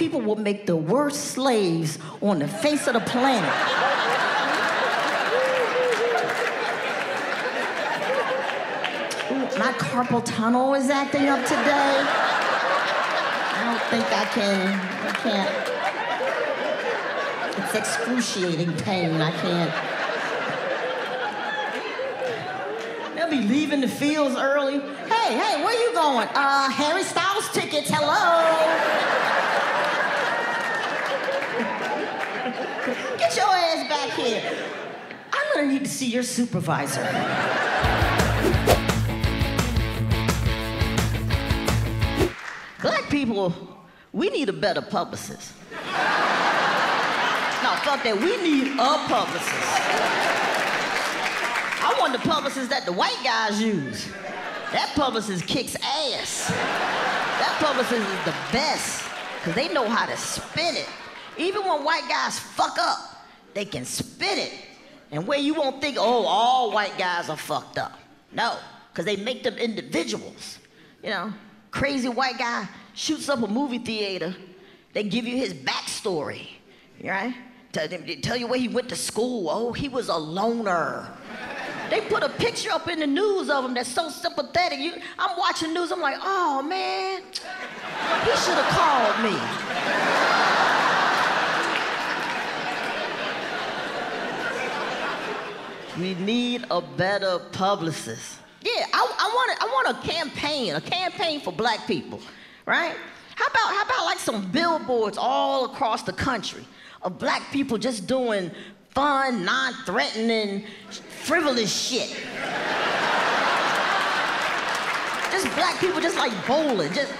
people will make the worst slaves on the face of the planet. Ooh, my carpal tunnel is acting up today. I don't think I can't. It's excruciating pain, I can't. They'll be leaving the fields early. Hey, where you going? Harry Styles tickets, hello. Get your ass back here. I'm gonna need to see your supervisor. Black people, we need a better publicist. No, fuck that, we need a publicist. I want the publicist that the white guys use. That publicist kicks ass. That publicist is the best, because they know how to spin it. Even when white guys fuck up, they can spin it. And where you won't think, oh, all white guys are fucked up. No, because they make them individuals. You know, crazy white guy shoots up a movie theater. They give you his backstory, right? Tell you where he went to school. Oh, he was a loner. They put a picture up in the news of him that's so sympathetic. I'm watching news, I'm like, oh, man, he should have called me. We need a better publicist. Yeah, I want a campaign for black people, right? How about like some billboards all across the country of black people just doing fun, non-threatening, frivolous shit. Just black people just like bowling, just.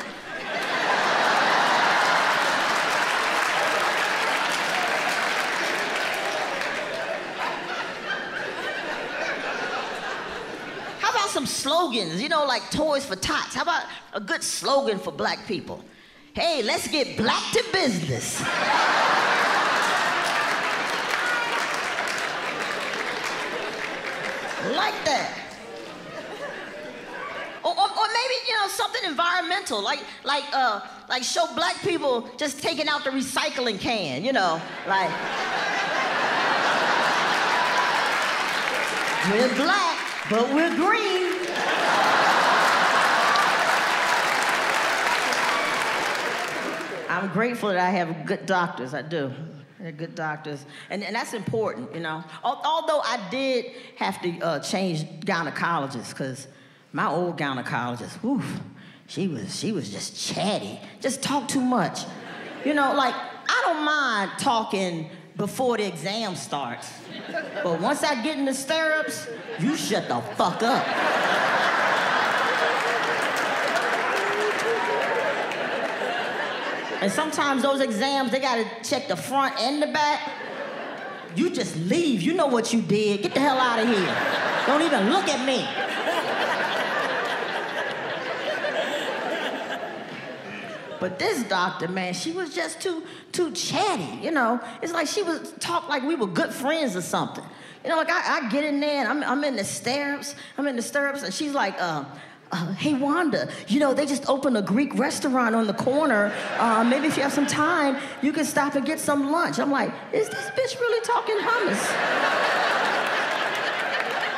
How about some slogans, you know, like Toys for Tots? How about a good slogan for black people? Hey, let's get black to business. Like that. Or maybe, you know, something environmental, like show black people just taking out the recycling can, you know, like. We're black, but we're green. I'm grateful that I have good doctors, I do. They're good doctors, and that's important, you know. Although I did have to change gynecologists, because my old gynecologist, whew, she was just chatty, just talk too much. You know, like, I don't mind talking before the exam starts, but once I get in the stirrups, you shut the fuck up. And sometimes those exams, they gotta check the front and the back. You just leave, you know what you did. Get the hell out of here. Don't even look at me. But this doctor, man, she was just too chatty, you know. It's like she was talk like we were good friends or something. You know, like I get in there and I'm in the stirrups, and she's like, hey, Wanda, you know, they just opened a Greek restaurant on the corner. Maybe if you have some time, you can stop and get some lunch. I'm like, is this bitch really talking hummus?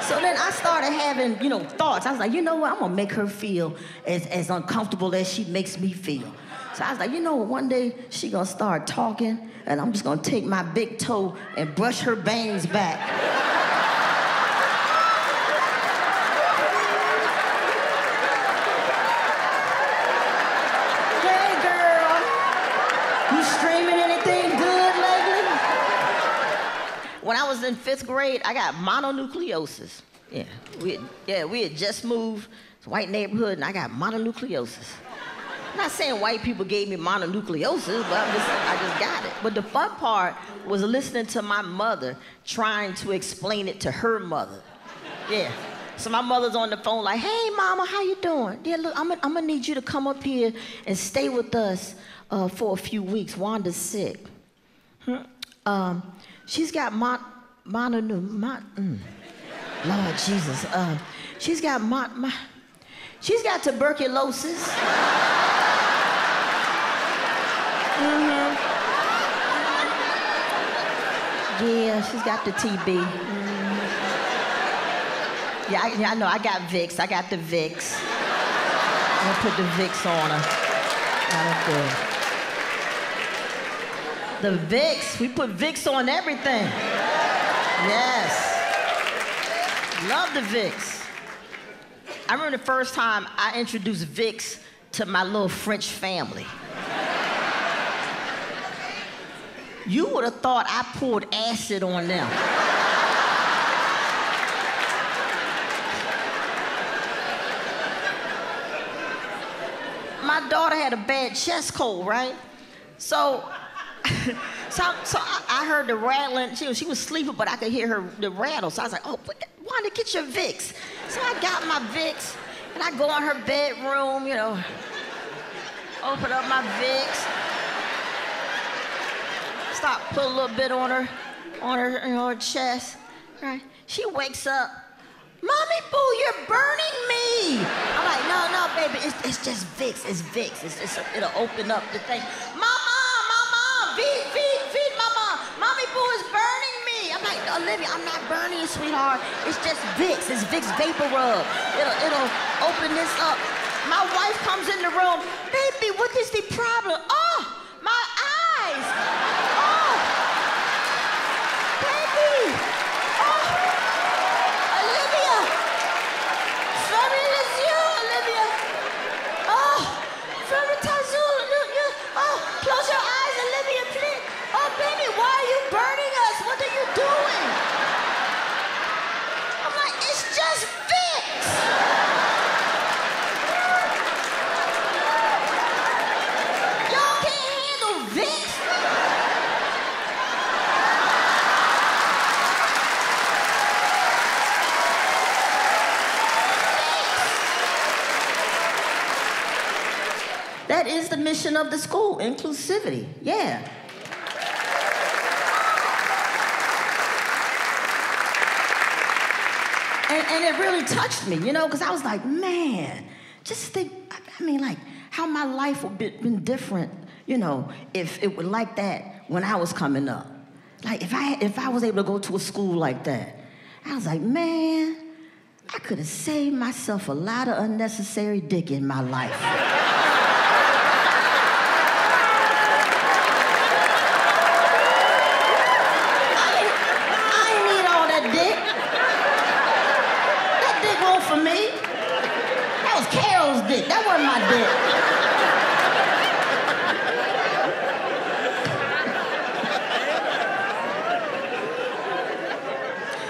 So then I started having, you know, thoughts. I was like, you know what? I'm gonna make her feel as uncomfortable as she makes me feel. So I was like, you know what? One day she gonna start talking, and I'm just gonna take my big toe and brush her bangs back. When I was in 5th grade, I got mononucleosis. Yeah, we had just moved to a white neighborhood, and I got mononucleosis. I'm not saying white people gave me mononucleosis, but I just got it. But the fun part was listening to my mother trying to explain it to her mother. Yeah. So my mother's on the phone like, hey, mama, how you doing? Yeah, look, I'm gonna need you to come up here and stay with us for a few weeks. Wanda's sick. She's got Lord Jesus. She's got tuberculosis. Yeah, she's got the TB. Yeah, I know. I got Vicks. I got the Vicks. I'm gonna put the Vicks on her. The Vicks. We put Vicks on everything. Yes. Love the Vicks. I remember the first time I introduced Vicks to my little French family. You would have thought I poured acid on them. My daughter had a bad chest cold, right? So I heard the rattling. She was sleeping, but I could hear the rattle. So I was like, oh, why did get your Vicks? So I got my Vicks, and I go in her bedroom, you know, open up my Vicks, stop, put a little bit on her, her chest, right? She wakes up, Mommy Boo, you're burning me. I'm like, no, baby, it's just Vicks, it's Vicks. It'll open up the thing. Mama, feed Mama. Mommy Boo is burning me. I'm like, Olivia, I'm not burning you, sweetheart. It's just Vicks, it's Vicks Vapor Rub. It'll open this up. My wife comes in the room, baby, what is the problem? Oh, my eyes. Oh, baby. Oh, Olivia. Family you, Olivia. Oh, family Tazul. Oh, close your eyes, Olivia, please. Oh, baby, why are you burning us? What are you doing? I'm like, it's just Vicks. Y'all can't handle Vicks? That is the mission of the school, inclusivity, yeah. And it really touched me, you know, because I was like, man, just think, I mean, like, how my life would have been different, you know, if it were like that when I was coming up. Like, if I was able to go to a school like that, I was like, man, I could have saved myself a lot of unnecessary dick in my life. I ain't need all that dick. That dick wasn't for me. That was Carol's dick. That wasn't my dick.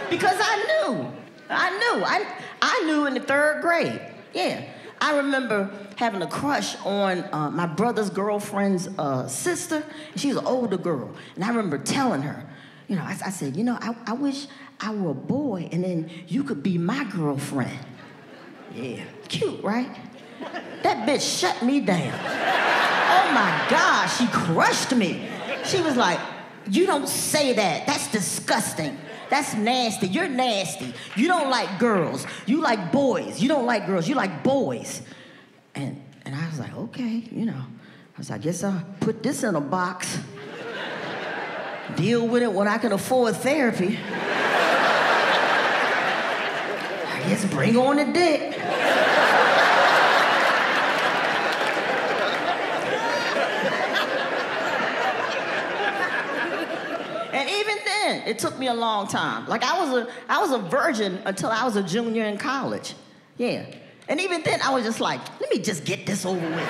Because I knew in the 3rd grade. Yeah. I remember having a crush on my brother's girlfriend's sister. She was an older girl. And I remember telling her, you know, I said, you know, I wish I were a boy and then you could be my girlfriend. Yeah. Cute, right? That bitch shut me down. Oh my God, she crushed me. She was like, you don't say that. That's disgusting. That's nasty. You're nasty. You don't like girls. You like boys. You don't like girls. You like boys. And I was like, okay, you know. I was like, I guess I'll put this in a box. Deal with it when I can afford therapy. I guess bring on the dick. And even then, it took me a long time. Like I was a virgin until I was a junior in college. Yeah. And even then, I was just like, let me just get this over with.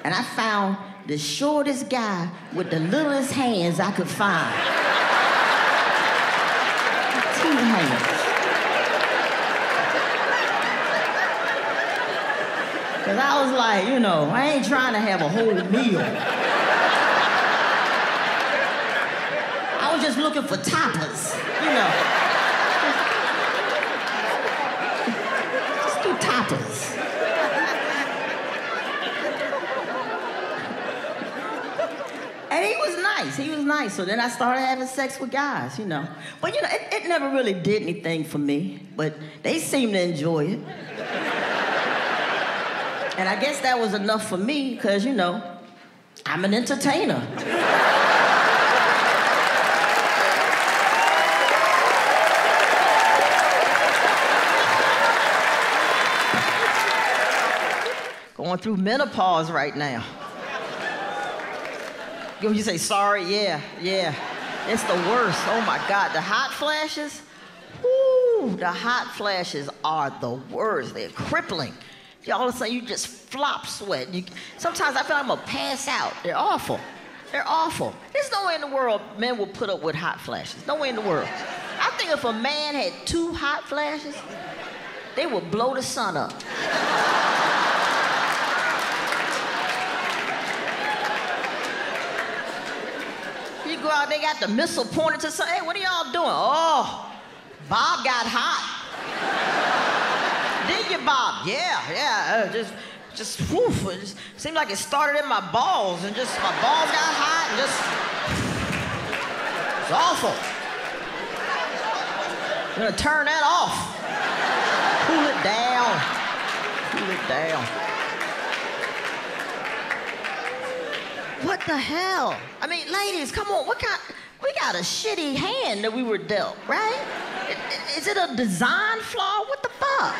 And I found the shortest guy with the littlest hands I could find. Teeny hands. Because I was like, you know, I ain't trying to have a whole meal. I was just looking for tapas, you know. Just do tapas. And he was nice. So then I started having sex with guys, you know. But, you know, it never really did anything for me, but they seemed to enjoy it. And I guess that was enough for me, because, you know, I'm an entertainer. going through menopause right now. You say, sorry, yeah. It's the worst. Oh my God, the hot flashes, whoo, the hot flashes are the worst. They're crippling. All of a sudden, you just flop sweat. Sometimes I feel like I'm gonna pass out. They're awful. They're awful. There's no way in the world men will put up with hot flashes. No way in the world. I think if a man had 2 hot flashes, they would blow the sun up. You go out, they got the missile pointed to something. Hey, what are y'all doing? Oh, Bob got hot. Did you, Bob? Yeah. Just woof. It just seemed like it started in my balls and just my balls got hot and just. It's awful. I'm gonna turn that off. Cool it down. Cool it down. What the hell? I mean, ladies, come on. We got a shitty hand that we were dealt, right? Is it a design flaw? What the fuck?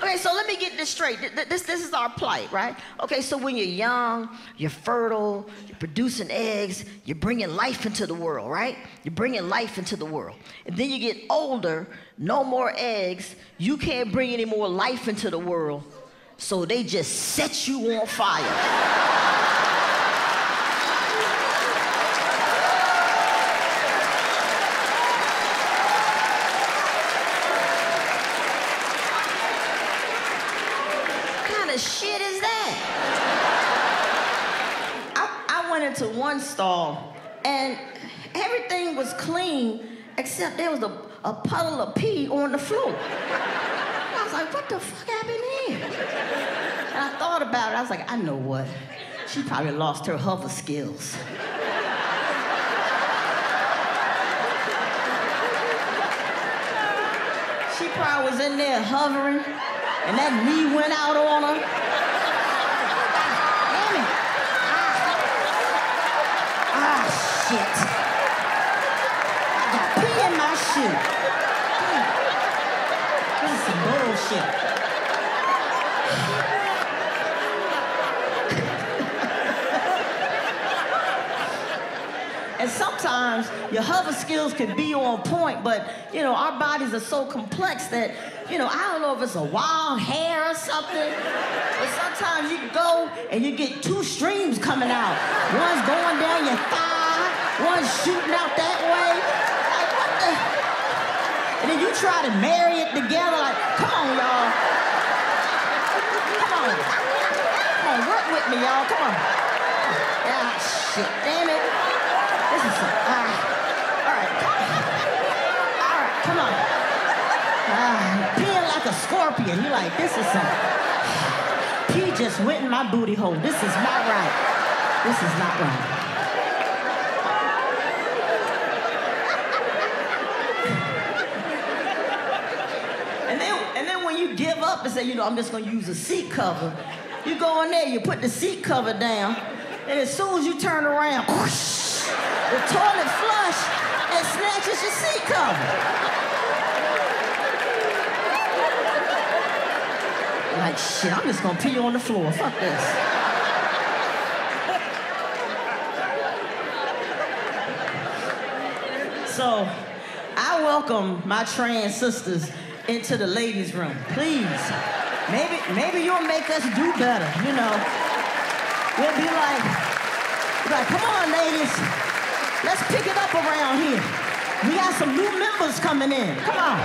Okay, so let me get this straight. This is our plight, right? Okay, so when you're young, you're fertile, you're producing eggs, you're bringing life into the world, right? You're bringing life into the world. And then you get older, no more eggs, you can't bring any more life into the world, so they just set you on fire. Shit is that? I went into one stall and everything was clean except there was a puddle of pee on the floor. I was like, what the fuck happened here? And I thought about it. I was like, I know what. She probably lost her hover skills. She probably was in there hovering. And that knee went out on her. Damn it. Shit. I got pee in my shoe. This is some bullshit. And sometimes your hover skills can be on point, but, our bodies are so complex that, I don't know if it's a wild hair or something, but sometimes you go and you get 2 streams coming out. One's going down your thigh, one's shooting out that way. Like, what the? And then you try to marry it together, like, come on, y'all. Come on, work with me, y'all, come on. Ah, shit, damn it. This is some, all right, come on. Peeing like a scorpion. You're like, this is some, pee just went in my booty hole. This is not right. This is not right. And then when you give up and say, I'm just gonna use a seat cover, you go in there, you put the seat cover down, and as soon as you turn around, whoosh, the toilet flush and snatches your seat cover. Like, shit, I'm just gonna pee on the floor. Fuck this. So, I welcome my trans sisters into the ladies' room. Please. Maybe you'll make us do better, We'll be like, come on, ladies. Let's pick it up around here. We got some new members coming in. Come on.